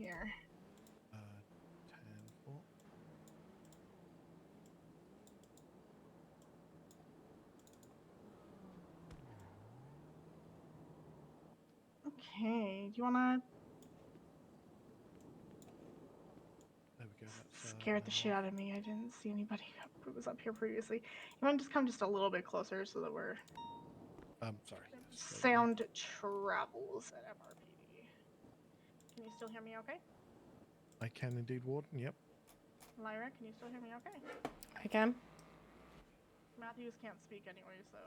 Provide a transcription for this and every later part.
here? 10-4. Okay, do you wanna There we go. That's scared the shit out of me. I didn't see anybody who was up here previously. You wanna just come just a little bit closer so that we're sorry. Yes, there we go. sound travels at FRPD. Can you still hear me okay? I can indeed, Warden. Yep. Lyra, can you still hear me okay? I can. Matthews can't speak anyway, so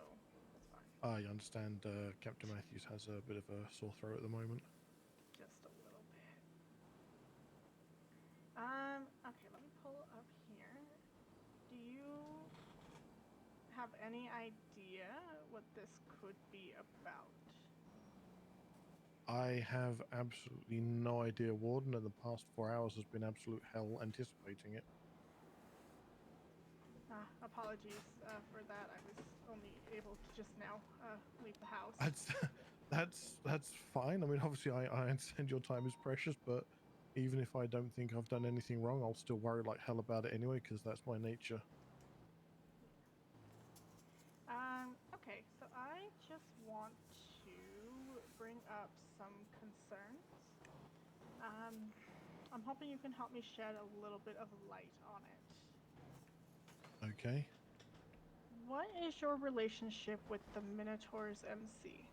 that's fine. I understand Captain Matthews has a bit of a sore throat at the moment. Just a little bit. Okay, let me pull up here. Do you have any idea what this could be about? I have absolutely no idea, Warden, and the past 4 hours has been absolute hell anticipating it. Apologies for that. I was only able to just now leave the house. That's fine. I mean, obviously, I understand your time is precious, but even if I don't think I've done anything wrong, I'll still worry like hell about it anyway, because that's my nature. Okay, so I just want to bring up some concerns. I'm hoping you can help me shed a little bit of light on it. Okay. What is your relationship with the Minotaur's MC?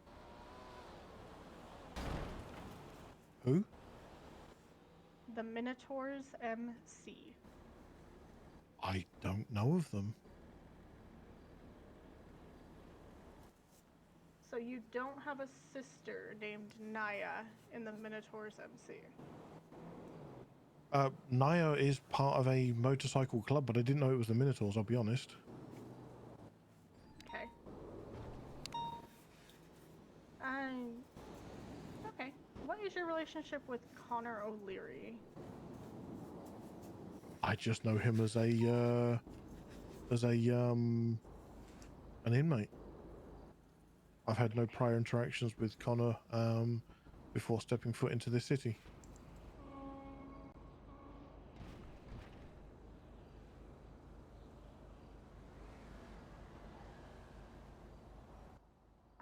Who? The Minotaur's MC. I don't know of them. So you don't have a sister named Naya in the Minotaur's MC? Naya is part of a motorcycle club, but I didn't know it was the Minotaurs, I'll be honest. Okay. Okay. What is your relationship with Connor O'Leary? I just know him as an inmate. I've had no prior interactions with Connor before stepping foot into this city.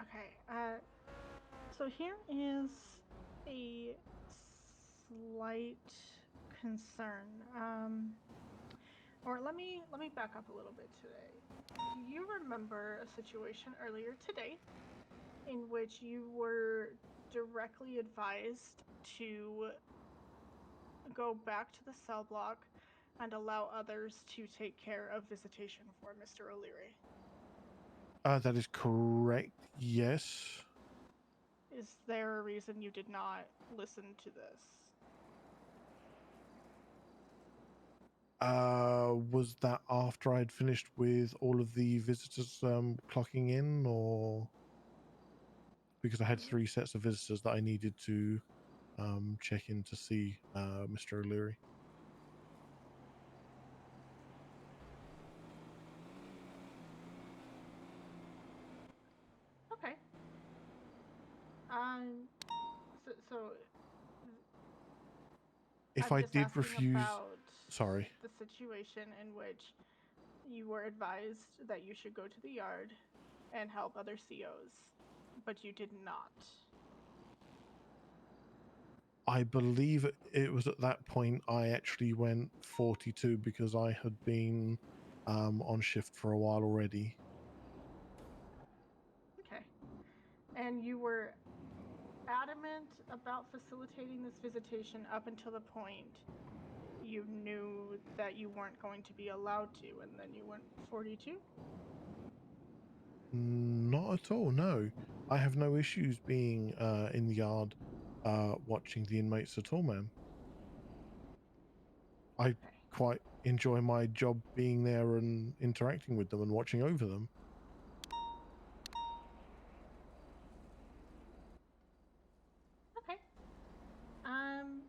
Okay, so here is a slight concern. Or let me back up a little bit today. Do you remember a situation earlier today in which you were directly advised to go back to the cell block and allow others to take care of visitation for Mr. O'Leary? That is correct, yes. Is there a reason you did not listen to this? Was that after I'd finished with all of the visitors clocking in, or because I had 3 sets of visitors that I needed to check in to see Mr. O'Leary? Okay. So If I'm I just did asking refuse, about sorry. the situation in which you were advised that you should go to the yard and help other COs, but you did not. I believe it was at that point I actually went 42 because I had been on shift for a while already. Okay. And you were adamant about facilitating this visitation up until the point you knew that you weren't going to be allowed to, and then you went 42? Not at all, no. I have no issues being in the yard watching the inmates at all, ma'am. I Okay. quite enjoy my job being there and interacting with them and watching over them. Okay. Um,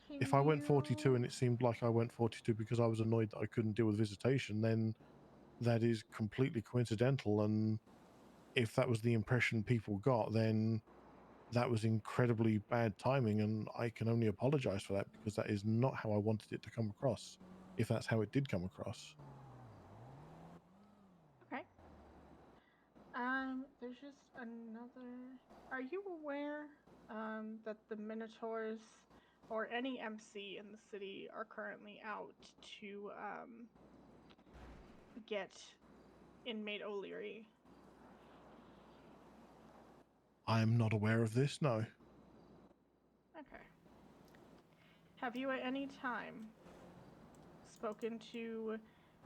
If can I went 42 and you... it seemed like I went 42 because I was annoyed that I couldn't deal with visitation, then that is completely coincidental. And if that was the impression people got, then that was incredibly bad timing, and I can only apologize for that because that is not how I wanted it to come across, if that's how it did come across. Okay. There's just another. Are you aware that the Minotaurs or any MC in the city are currently out to get inmate O'Leary? I am not aware of this, no. Okay. Have you at any time spoken to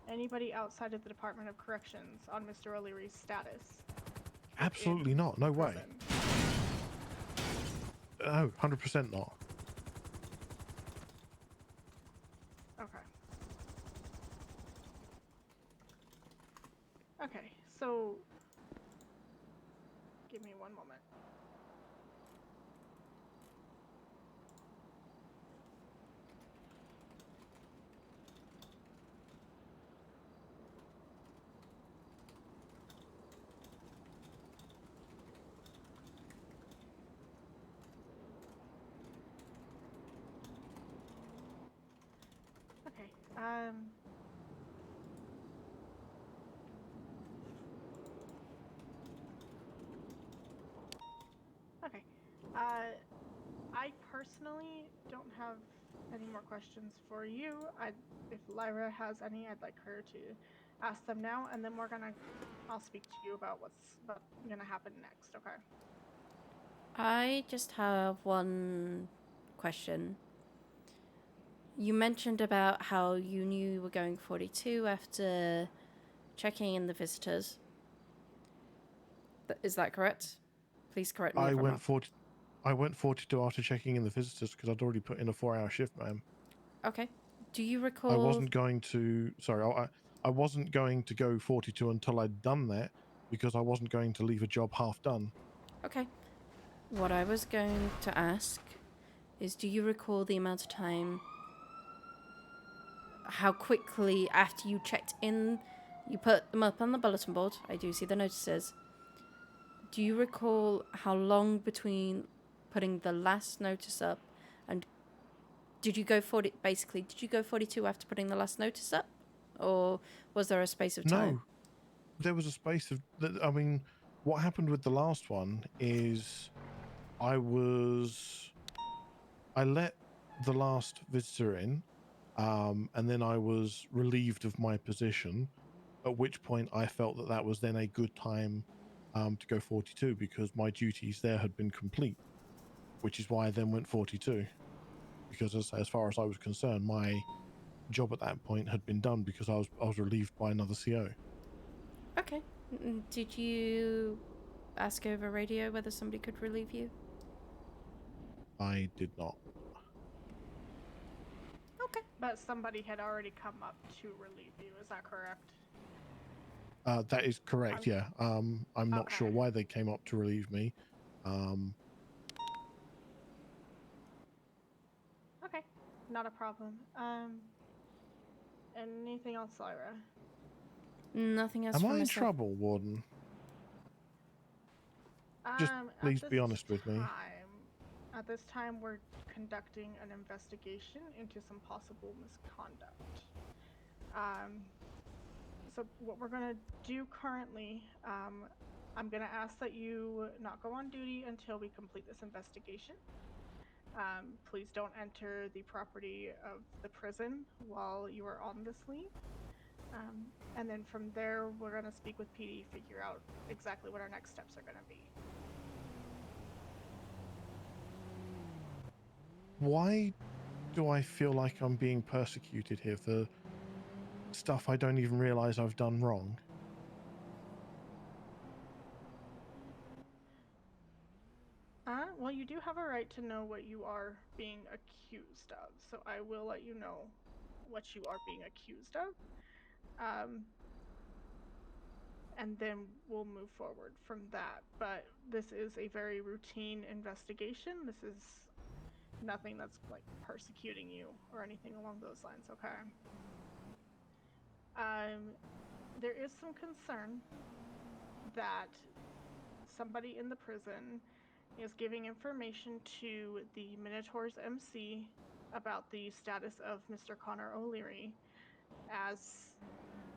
anybody outside of the Department of Corrections on Mr. O'Leary's status Absolutely within not. the No way. prison? No, 100% not. Okay. Okay, so give me one moment. Okay. Okay. I personally don't have any more questions for you. If Lyra has any, I'd like her to ask them now, and then I'll speak to you about what's gonna happen next. Okay. I just have one question. You mentioned about how you knew you were going 42 after checking in the visitors. Is that correct? Please correct me if I'm wrong. I went 42 after checking in the visitors because I'd already put in a 4-hour shift, ma'am. Okay. Do you recall... I wasn't going to... Sorry, I wasn't going to go 42 until I'd done that because I wasn't going to leave a job half done. Okay. What I was going to ask is, do you recall the amount of time, how quickly after you checked in, you put them up on the bulletin board? I do see the notices. Do you recall how long between putting the last notice up and did you go 42 after putting the last notice up? Or was there a space of time? No, there was a space of... I mean, what happened with the last one is I let the last visitor in, and then I was relieved of my position, at which point I felt that that was then a good time to go 42 because my duties there had been complete, which is why I then went 42. Because as far as I was concerned, my job at that point had been done because I was relieved by another CO. Okay. Did you ask over radio whether somebody could relieve you? I did not. Okay. But somebody had already come up to relieve you. Is that correct? That is correct. Yeah. I'm not Okay. sure why they came up to relieve me. Okay. Not a problem. Anything else, Lyra? Nothing else Am from I in myself. trouble, Warden? Just please be honest with me. At this time, we're conducting an investigation into some possible misconduct. So what we're gonna do currently, I'm gonna ask that you not go on duty until we complete this investigation. Please don't enter the property of the prison while you are on this leave. And then from there, we're gonna speak with PD, figure out exactly what our next steps are gonna be. Why do I feel like I'm being persecuted here for stuff I don't even realize I've done wrong? Well, you do have a right to know what you are being accused of, so I will let you know what you are being accused of. And then we'll move forward from that. But this is a very routine investigation. This is nothing that's like persecuting you or anything along those lines, okay? There is some concern that somebody in the prison is giving information to the Minotaur's MC about the status of Mr. Connor O'Leary, as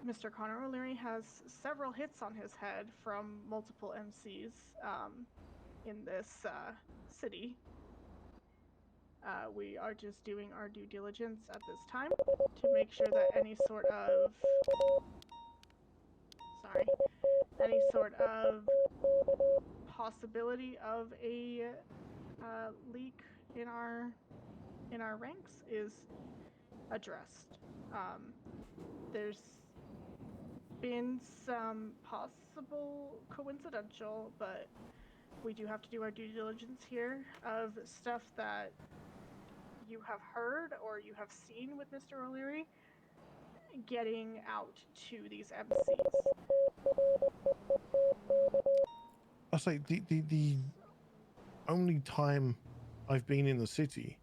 Mr. Connor O'Leary has several hits on his head from multiple MCs in this city. We are just doing our due diligence at this time to make sure that any sort of possibility of a leak in our ranks is addressed. There's been some possible coincidental, but we do have to do our due diligence here of stuff that you have heard or you have seen with Mr. O'Leary getting out to these MCs. I say the only time I've been in the city,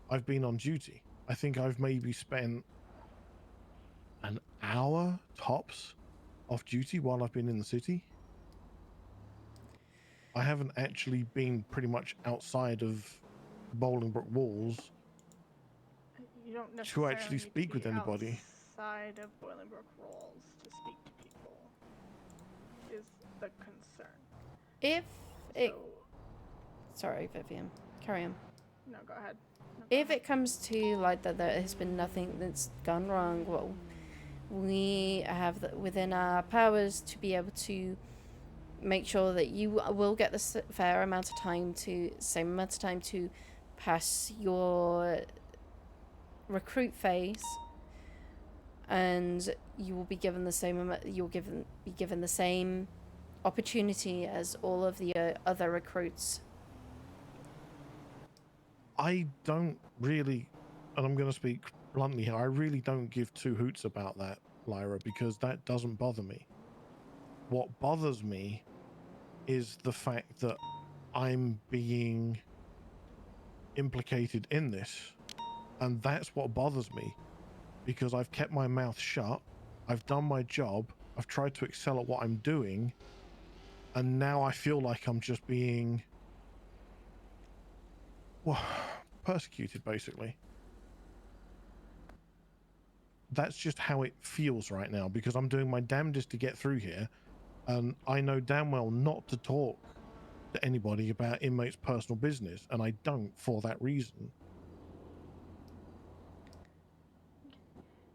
I've been on duty. I think I've maybe spent an hour tops off duty while I've been in the city. I haven't actually been pretty much outside of Bolingbroke walls You don't to necessarily actually need speak to with be anybody. outside of Bolingbroke rules to speak to people, is the concern. Sorry, Vivian. Carry on. No, go ahead. If it comes to like that, there has been nothing that's gone wrong. Well, we have within our powers to be able to make sure that you will get the same amount of time to pass your recruit phase, and you will be given the same be given the same opportunity as all of the other recruits. I don't really, and I'm going to speak bluntly here, I really don't give two hoots about that, Lyra, because that doesn't bother me. What bothers me is the fact that I'm being implicated in this. And that's what bothers me, because I've kept my mouth shut. I've done my job. I've tried to excel at what I'm doing. And now I feel like I'm just being, well, persecuted, basically. That's just how it feels right now, because I'm doing my damnedest to get through here. And I know damn well not to talk to anybody about inmates' personal business. And I don't for that reason.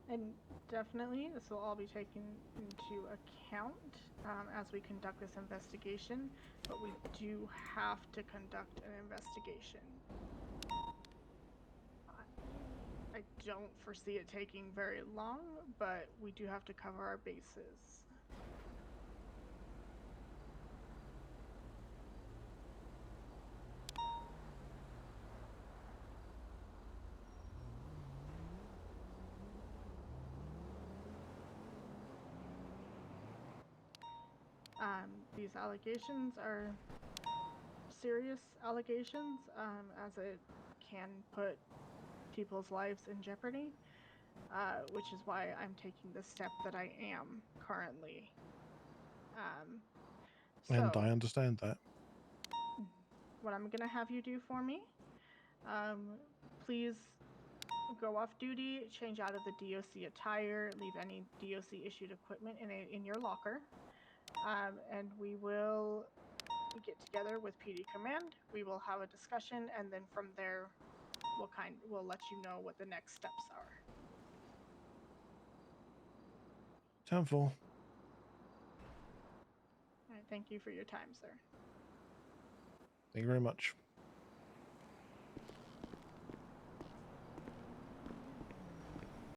And definitely, this will all be taken into account as we conduct this investigation, but we do have to conduct an investigation. I don't foresee it taking very long, but we do have to cover our bases. These allegations are serious allegations, as it can put people's lives in jeopardy, which is why I'm taking the step that I am currently. And I understand that. What I'm going to have you do for me, please go off duty, change out of the DOC attire, leave any DOC issued equipment in your locker, and we will get together with PD Command. We will have a discussion, and then from there, we'll let you know what the next steps are. Townfall. All right, thank you for your time, sir. Thank you very much.